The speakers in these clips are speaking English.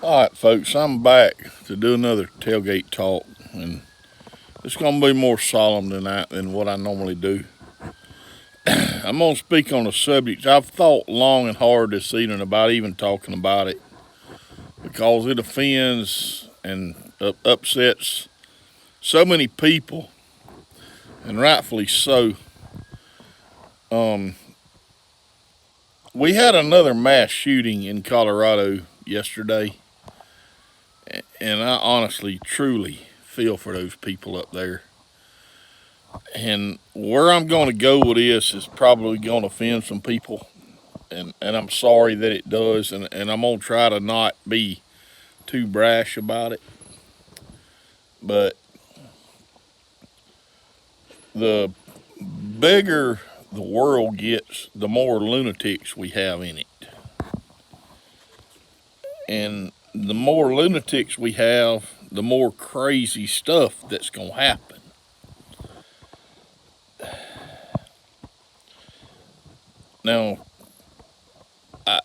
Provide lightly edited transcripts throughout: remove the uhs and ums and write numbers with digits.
All right, folks, I'm back to do another tailgate talk, and it's going to be more solemn than what I normally do. I'm going to speak on a subject I've thought long and hard this evening about even talking about it because it offends and upsets so many people, and rightfully so. Um, we had another mass shooting in Colorado yesterday, and I honestly, truly feel for those people up there. And where I'm going to go with this is probably going to offend some people, and I'm sorry that it does, and I'm going to try to not be too brash about it. But the bigger the world gets, the more lunatics we have in it. And the more lunatics we have, the more crazy stuff that's going to happen. Now, I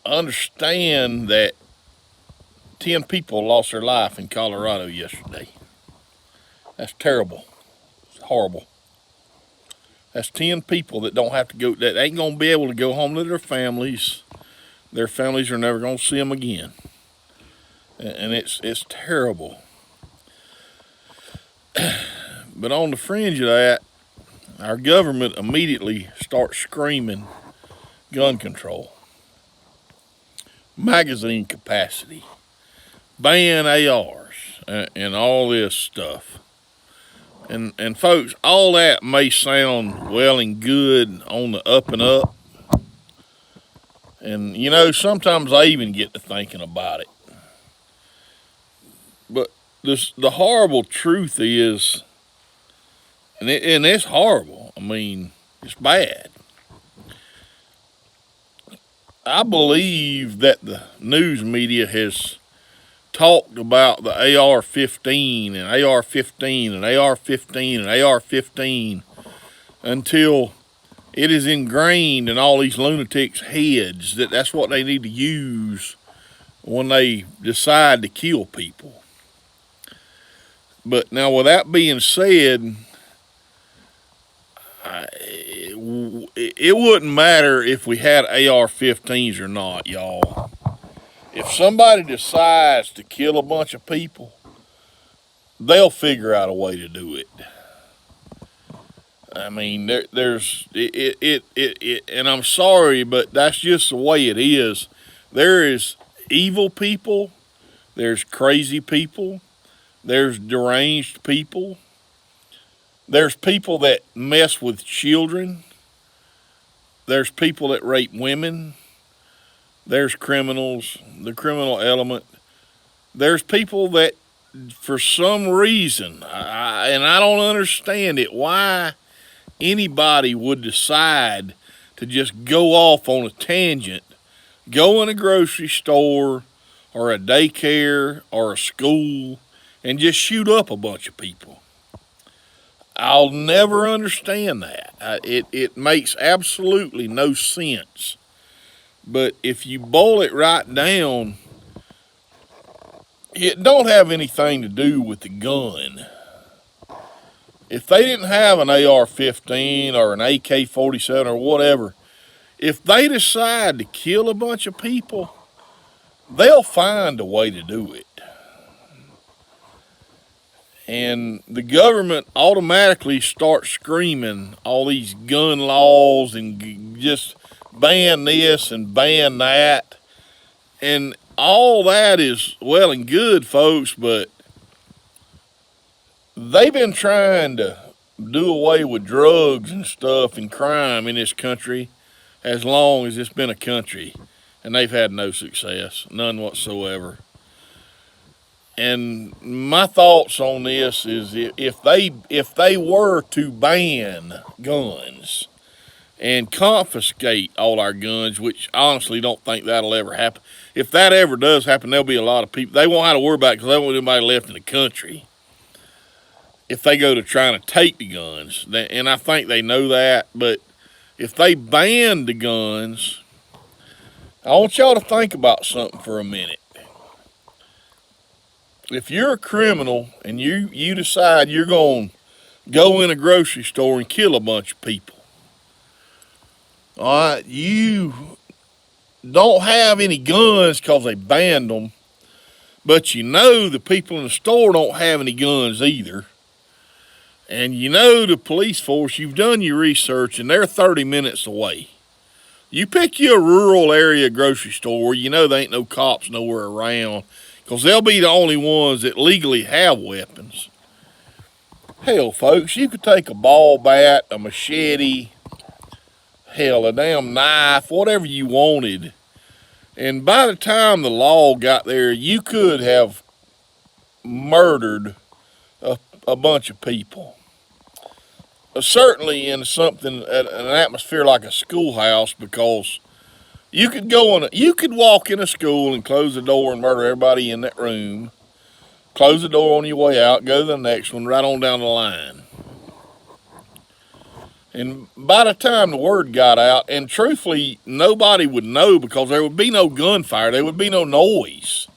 understand that 10 people lost their life in Colorado yesterday. That's terrible. It's horrible. That's 10 people that don't have to go, that ain't going to be able to go home to their families. Their families are never going to see them again. And it's terrible. But on the fringe of that, our government immediately starts screaming gun control, magazine capacity, ban ARs, and all this stuff. And folks, all that may sound well and good on the up and up. And you know, sometimes I even get to thinking about it. But the horrible truth is, and it's horrible. I mean, it's bad. I believe that the news media has talked about the AR-15 and AR-15 and AR-15 and AR-15 until it is ingrained in all these lunatics' heads that that's what they need to use when they decide to kill people. But now, with that being said, it wouldn't matter if we had AR-15s or not, y'all. If somebody decides to kill a bunch of people, they'll figure out a way to do it. I mean, there's and I'm sorry, but that's just the way it is. There is evil people, there's crazy people, there's deranged people, there's people that mess with children, there's people that rape women, there's criminals, the criminal element. There's people that, for some reason, and I don't understand it, why anybody would decide to just go off on a tangent, go in a grocery store or a daycare or a school and just shoot up a bunch of people. I'll never understand that. It makes absolutely no sense. But if you boil it right down, it don't have anything to do with the gun. If they didn't have an AR-15 or an AK-47 or whatever, if they decide to kill a bunch of people, they'll find a way to do it. And the government automatically starts screaming all these gun laws and just ban this and ban that. And all that is well and good, folks, but they've been trying to do away with drugs and stuff and crime in this country as long as it's been a country, and they've had no success, none whatsoever. And my thoughts on this is if they were to ban guns and confiscate all our guns, which I honestly don't think that'll ever happen. If that ever does happen, there'll be a lot of people. They won't have to worry about it because there won't be anybody left in the country if they go to trying to take the guns. And I think they know that. But if they ban the guns, I want y'all to think about something for a minute. if you're a criminal and you decide you're going to go in a grocery store and kill a bunch of people, all right, you don't have any guns because they banned them, but you know the people in the store don't have any guns either. And you know the police force, you've done your research, and they're 30 minutes away. You pick you a rural area grocery store where you know there ain't no cops nowhere around, because they'll be the only ones that legally have weapons. Hell, folks, you could take a ball bat, a machete, hell, a damn knife, whatever you wanted. And by the time the law got there, you could have murdered a bunch of people. Certainly in something, an atmosphere like a schoolhouse, because you could walk in a school and close the door and murder everybody in that room. Close the door on your way out, go to the next one, right on down the line. And by the time the word got out, and truthfully, nobody would know because there would be no gunfire, there would be no noise,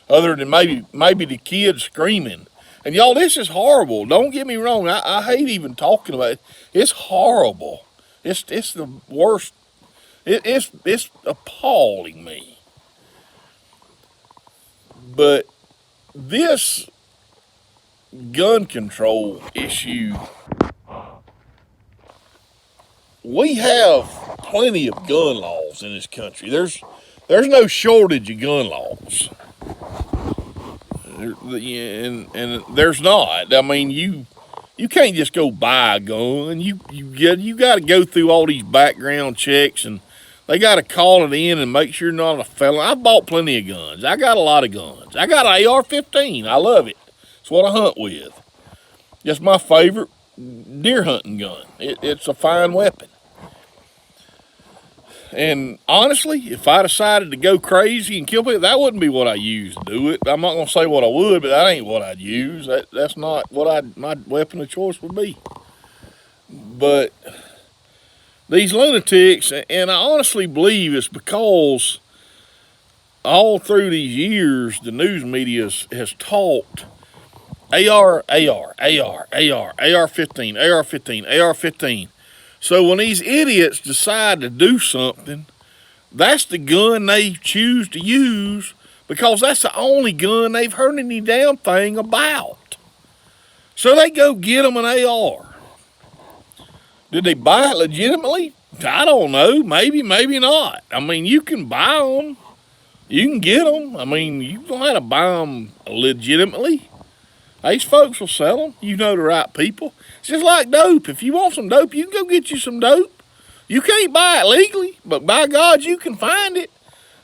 other than maybe the kids screaming. And y'all, this is horrible. Don't get me wrong. I hate even talking about it. It's horrible. It's the worst. It's appalling me. But this gun control issue, we have plenty of gun laws in this country. There's no shortage of gun laws. And there's not. I mean, you can't just go buy a gun. You got to go through all these background checks, and they got to call it in and make sure you're not a felon. I bought plenty of guns. I got a lot of guns. I got an AR-15. I love it. It's what I hunt with. It's my favorite deer hunting gun. It's a fine weapon. And honestly, if I decided to go crazy and kill people, that wouldn't be what I use to do it. I'm not going to say what I would, but that ain't what I'd use. That's not what my weapon of choice would be. But these lunatics, and I honestly believe it's because all through these years, the news media has talked AR, AR-15, AR-15, AR-15. So when these idiots decide to do something, that's the gun they choose to use because that's the only gun they've heard any damn thing about. So they go get them an AR. Did they buy it legitimately? I don't know. Maybe, maybe not. I mean, you can buy them. You can get them. I mean, you don't have to buy them legitimately. These folks will sell them. You know the right people. It's just like dope. If you want some dope, you can go get you some dope. You can't buy it legally, but by God, you can find it.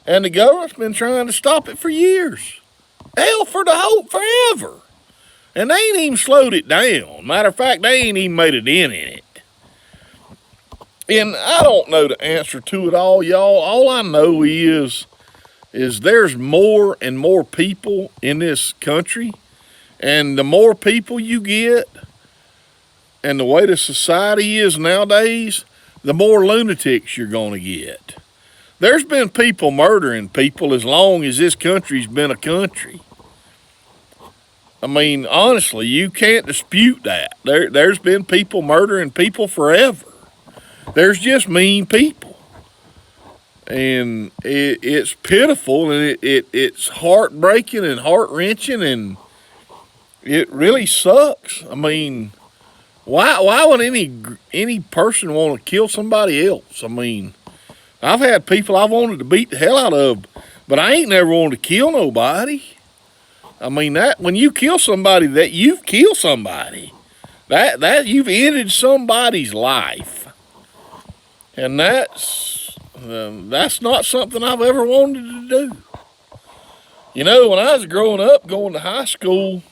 And the government's been trying to stop it for years. Hell, for the hope forever. And they ain't even slowed it down. Matter of fact, they ain't even made a dent in it. And I don't know the answer to it all, y'all. All I know is there's more and more people in this country. And the more people you get, and the way the society is nowadays, the more lunatics you're going to get. There's been people murdering people as long as this country's been a country. I mean, honestly, you can't dispute that. There's been people murdering people forever. There's just mean people. And it's pitiful, and it's heartbreaking and heart-wrenching, and it really sucks. I mean, why would any person want to kill somebody else? I mean, I've had people I've wanted to beat the hell out of, but I ain't never wanted to kill nobody. I mean, that when you kill somebody, that you've killed somebody. That you've ended somebody's life. And that's not something I've ever wanted to do. You know, when I was growing up, going to high school,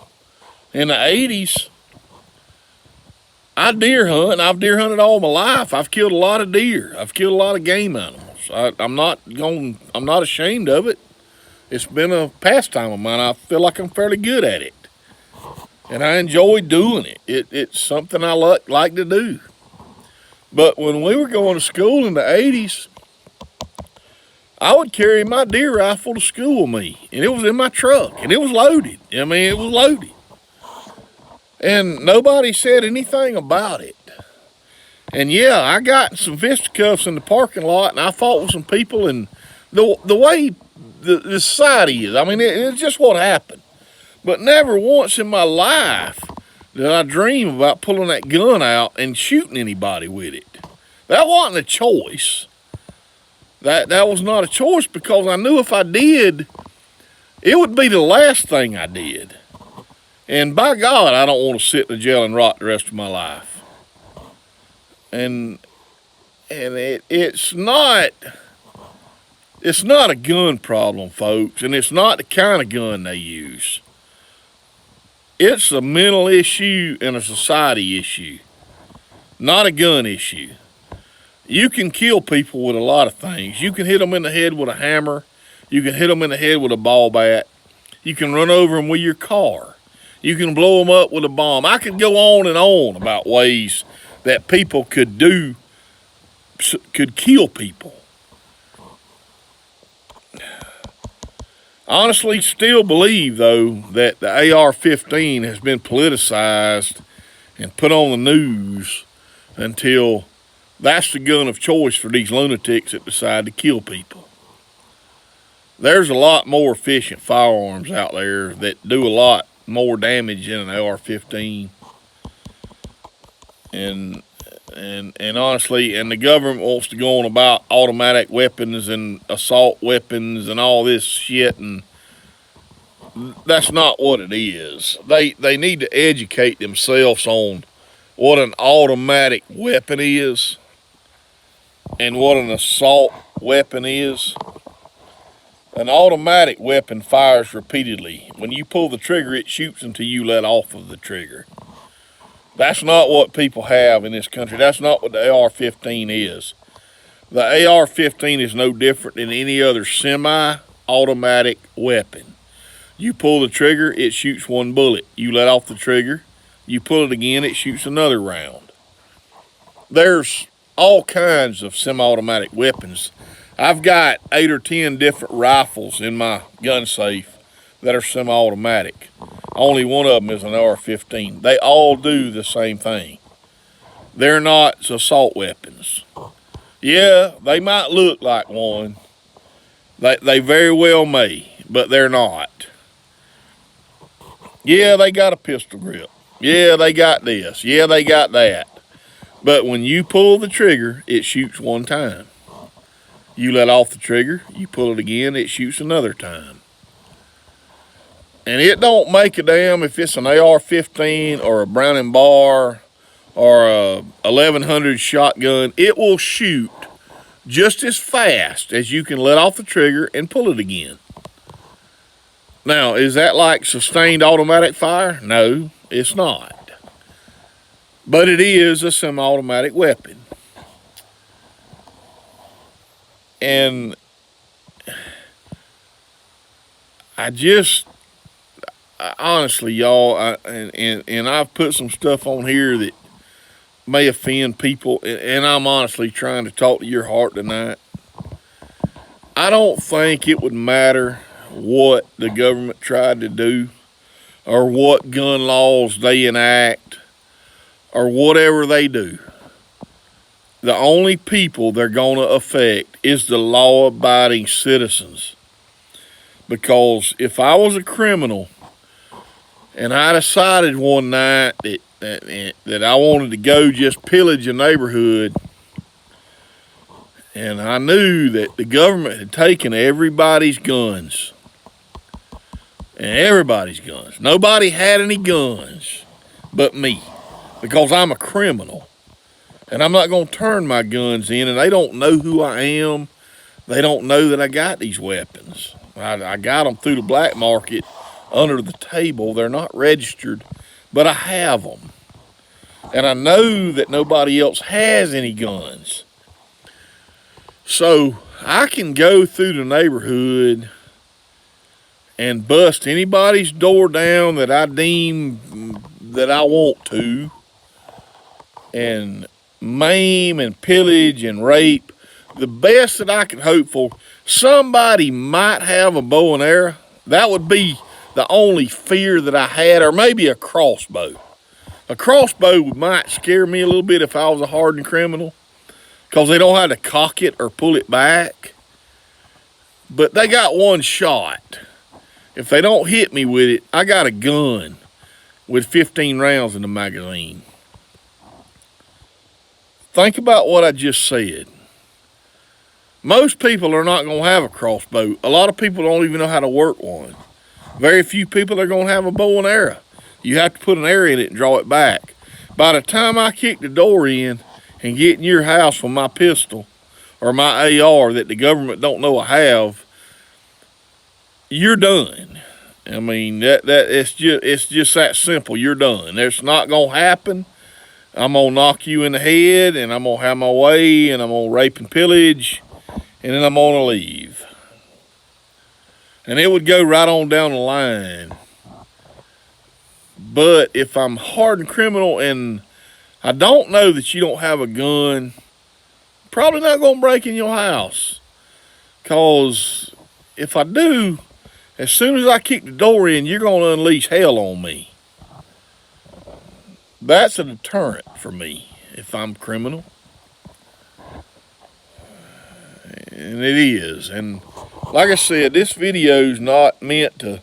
in the 80s, I deer hunt, and I've deer hunted all my life. I've killed a lot of deer. I've killed a lot of game animals. I'm not ashamed of it. It's been a pastime of mine. I feel like I'm fairly good at it. And I enjoy doing it. It's something I like to do. But when we were going to school in the 80s, I would carry my deer rifle to school with me, and it was in my truck, and it was loaded. I mean, it was loaded. And nobody said anything about it. And yeah, I got in some fisticuffs in the parking lot, and I fought with some people, and the way the society is, I mean, it's just what happened. But never once in my life did I dream about pulling that gun out and shooting anybody with it. That wasn't a choice. That was not a choice, because I knew if I did, it would be the last thing I did. And by God, I don't want to sit in the jail and rot the rest of my life. And it's not a gun problem, folks, and it's not the kind of gun they use. It's a mental issue and a society issue, not a gun issue. You can kill people with a lot of things. You can hit them in the head with a hammer. You can hit them in the head with a ball bat. You can run over them with your car. You can blow them up with a bomb. I could go on and on about ways that people could kill people. I honestly still believe, though, that the AR-15 has been politicized and put on the news until that's the gun of choice for these lunatics that decide to kill people. There's a lot more efficient firearms out there that do a lot more damage than an AR-15. And honestly, and the government wants to go on about automatic weapons and assault weapons and all this shit, and that's not what it is. They need to educate themselves on what an automatic weapon is and what an assault weapon is. An automatic weapon fires repeatedly. When you pull the trigger, it shoots until you let off of the trigger. That's not what people have in this country. That's not what the AR-15 is. The AR-15 is no different than any other semi-automatic weapon. You pull the trigger, it shoots one bullet. You let off the trigger, you pull it again, it shoots another round. There's all kinds of semi-automatic weapons. I've got 8 or 10 different rifles in my gun safe that are semi-automatic. Only one of them is an AR-15. They all do the same thing. They're not assault weapons. Yeah, they might look like one. They very well may, but they're not. Yeah, they got a pistol grip. Yeah, they got this. Yeah, they got that. But when you pull the trigger, it shoots one time. You let off the trigger, you pull it again, it shoots another time. And it don't make a damn if it's an AR-15 or a Browning Bar or a 1100 shotgun. It will shoot just as fast as you can let off the trigger and pull it again. Now, is that like sustained automatic fire? No, it's not. But it is a semi-automatic weapon. And honestly, y'all, and I've put some stuff on here that may offend people, and I'm honestly trying to talk to your heart tonight. I don't think it would matter what the government tried to do or what gun laws they enact or whatever they do. The only people they're going to affect is the law-abiding citizens. Because if I was a criminal and I decided one night that I wanted to go just pillage a neighborhood, and I knew that the government had taken everybody's guns, nobody had any guns but me, because I'm a criminal. And I'm not going to turn my guns in, and they don't know who I am. They don't know that I got these weapons. I got them through the black market under the table. They're not registered, but I have them. And I know that nobody else has any guns. So I can go through the neighborhood and bust anybody's door down that I deem that I want to, and maim and pillage and rape. The best that I can hope for Somebody might have a bow and arrow. That would be the only fear that I had, or maybe a crossbow. A crossbow might scare me a little bit if I was a hardened criminal, because they don't have to cock it or pull it back. But they got one shot. If they don't hit me with it, I got a gun with 15 rounds in the magazine. Think about what I just said. Most people are not going to have a crossbow. A lot of people don't even know how to work one. Very few people are going to have a bow and arrow. You have to put an arrow in it and draw it back. By the time I kick the door in and get in your house with my pistol or my AR that the government don't know I have, you're done. I mean, it's just that simple. You're done. It's not going to happen. I'm going to knock you in the head, and I'm going to have my way, and I'm going to rape and pillage, and then I'm going to leave. And it would go right on down the line. But if I'm a hardened criminal and I don't know that you don't have a gun, probably not going to break in your house. Because if I do, as soon as I kick the door in, you're going to unleash hell on me. That's a deterrent for me if I'm criminal. And it is. And like I said, this video is not meant to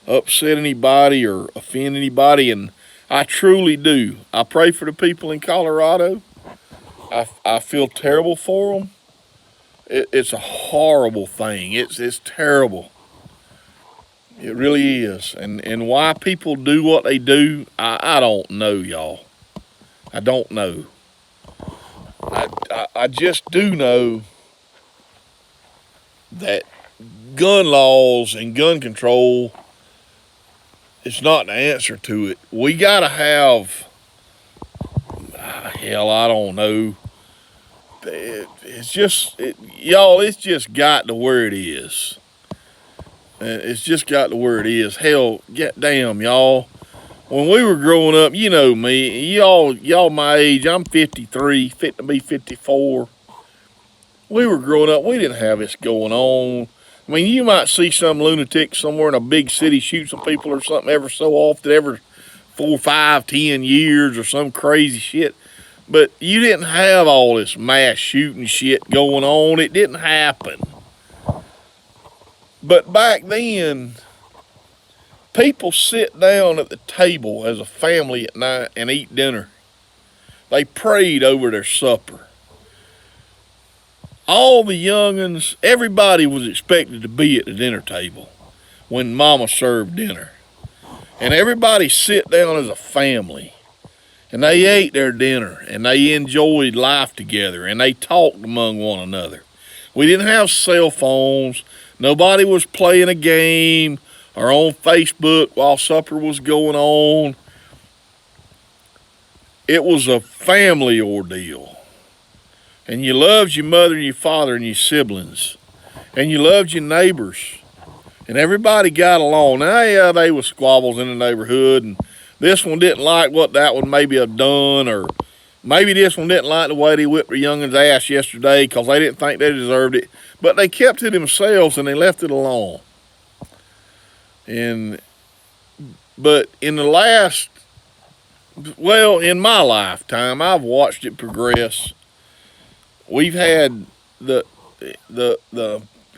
upset anybody or offend anybody, and I truly do. I pray for the people in Colorado. I feel terrible for them. It's a horrible thing. It's terrible. It really is. And why people do what they do, I don't know, y'all. I don't know. I just do know that gun laws and gun control is not the answer to it. We got to have, hell, I don't know. It's just, y'all, it's just got to where it is. It's just got to where it is. Hell, damn, y'all. When we were growing up, you know me, y'all my age, I'm 53, fit to be 54. We were growing up, we didn't have this going on. I mean, you might see some lunatic somewhere in a big city shoot some people or something every so often, every 4, 5, 10 years or some crazy shit. But you didn't have all this mass shooting shit going on. It didn't happen. But back then, people sit down at the table as a family at night and eat dinner. They prayed over their supper. All the young'uns, everybody was expected to be at the dinner table when mama served dinner. And everybody sit down as a family. And they ate their dinner, and they enjoyed life together, and they talked among one another. We didn't have cell phones. Nobody was playing a game or on Facebook while supper was going on. It was a family ordeal. And you loved your mother and your father and your siblings. And you loved your neighbors. And everybody got along. Now, yeah, there was squabbles in the neighborhood, and this one didn't like what that one maybe have done, or maybe this one didn't like the way they whipped their youngin's ass yesterday because they didn't think they deserved it. But they kept to themselves and they left it alone. But in the last, well, in my lifetime, I've watched it progress. We've had the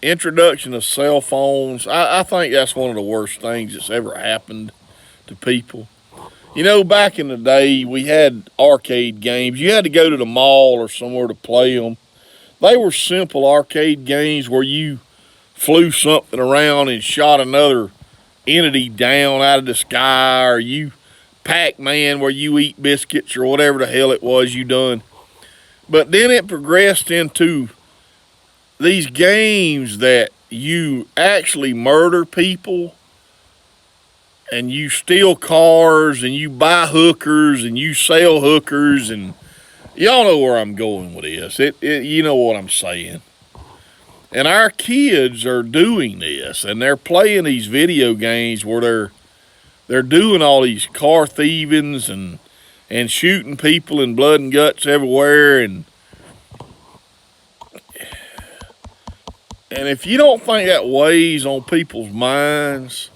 introduction of cell phones. I think that's one of the worst things that's ever happened to people. You know, back in the day, we had arcade games. You had to go to the mall or somewhere to play them. They were simple arcade games where you flew something around and shot another entity down out of the sky, or you Pac-Man where you eat biscuits or whatever the hell it was you done. But then it progressed into these games that you actually murder people, and you steal cars, and you buy hookers, and you sell hookers, and y'all know where I'm going with this. You know what I'm saying. And our kids are doing this, and they're playing these video games where they're doing all these car thievings and shooting people and blood and guts everywhere. And And if you don't think that weighs on people's minds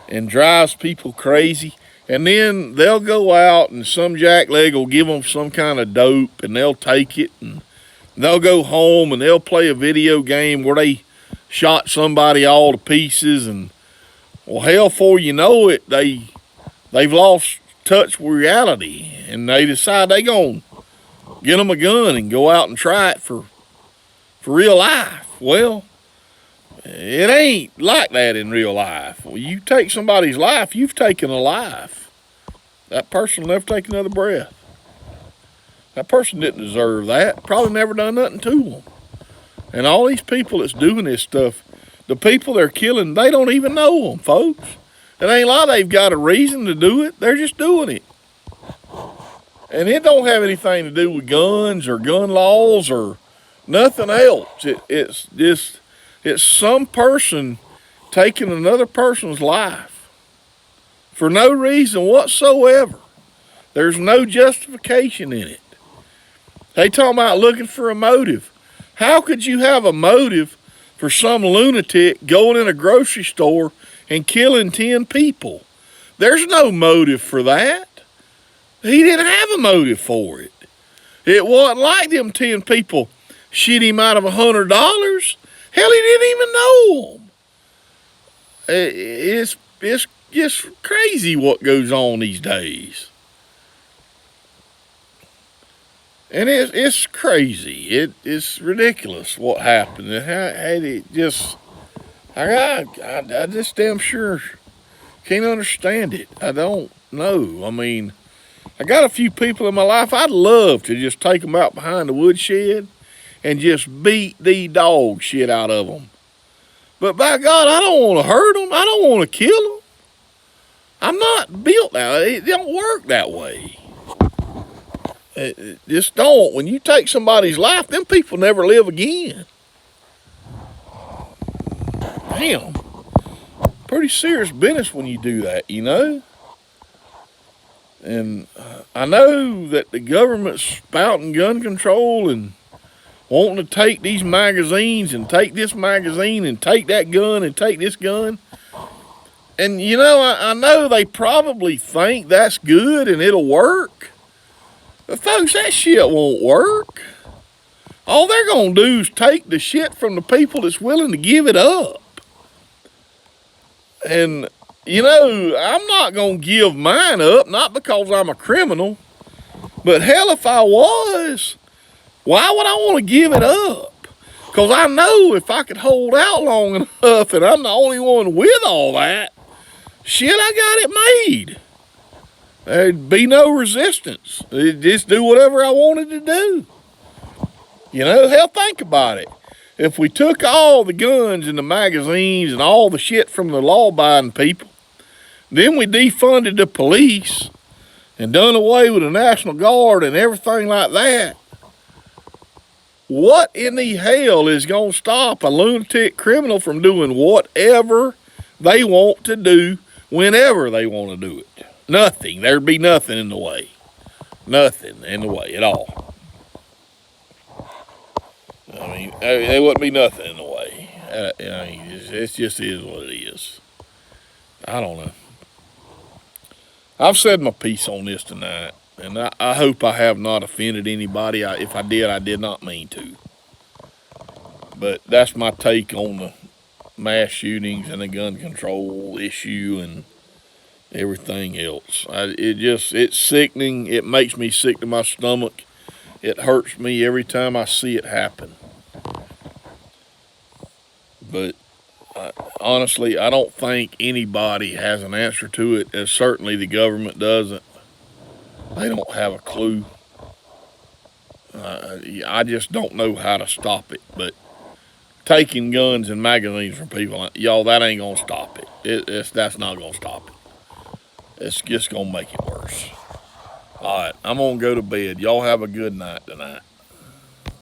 and drives people crazy, and then they'll go out and some jackleg will give them some kind of dope and they'll take it and they'll go home and they'll play a video game where they shot somebody all to pieces, and well, hell, before you know it, they've lost touch with reality and they decide they gonna get them a gun and go out and try it for real life. Well, it ain't like that in real life. When you take somebody's life, you've taken a life. That person will never take another breath. That person didn't deserve that. Probably never done nothing to them. And all these people that's doing this stuff, the people they're killing, they don't even know them, folks. It ain't like they've got a reason to do it. They're just doing it. And it don't have anything to do with guns or gun laws or nothing else. It's some person taking another person's life for no reason whatsoever. There's no justification in it. They talking about looking for a motive. How could you have a motive for some lunatic going in a grocery store and killing 10 people? There's no motive for that. He didn't have a motive for it. It wasn't like them 10 people shit him out of $100. Hell, he didn't even know them. It's just crazy what goes on these days. And it's crazy. It's ridiculous what happened. I just damn sure can't understand it. I don't know. I mean, I got a few people in my life I'd love to just take them out behind the woodshed and just beat the dog shit out of them. But by God, I don't want to hurt them. I don't want to kill them. I'm not built that way. It don't work that way. It just don't. When you take somebody's life, them people never live again. Damn. Pretty serious business when you do that, you know? And I know that the government's spouting gun control and wanting to take these magazines and take this magazine and take that gun and take this gun. And, you know, I know they probably think that's good and it'll work. But, folks, that shit won't work. All they're going to do is take the shit from the people that's willing to give it up. And, you know, I'm not going to give mine up, not because I'm a criminal. But, hell, if I was, why would I want to give it up? Because I know if I could hold out long enough and I'm the only one with all that, shit, I got it made. There'd be no resistance. I'd just do whatever I wanted to do. You know, hell, think about it. If we took all the guns and the magazines and all the shit from the law-abiding people, then we defunded the police and done away with the National Guard and everything like that, what in the hell is going to stop a lunatic criminal from doing whatever they want to do whenever they want to do it? Nothing. There'd be nothing in the way. Nothing in the way at all. I mean, there wouldn't be nothing in the way. I mean, it just is what it is. I don't know. I've said my piece on this tonight, and I hope I have not offended anybody. If I did, I did not mean to. But that's my take on the mass shootings and the gun control issue and everything else. It's sickening. It makes me sick to my stomach. It hurts me every time I see it happen. But honestly, I don't think anybody has an answer to it, and certainly the government doesn't. They don't have a clue. I just don't know how to stop it. But taking guns and magazines from people, y'all, that ain't gonna stop it. That's not gonna stop it. It's just gonna make it worse. All right, I'm gonna go to bed. Y'all have a good night tonight.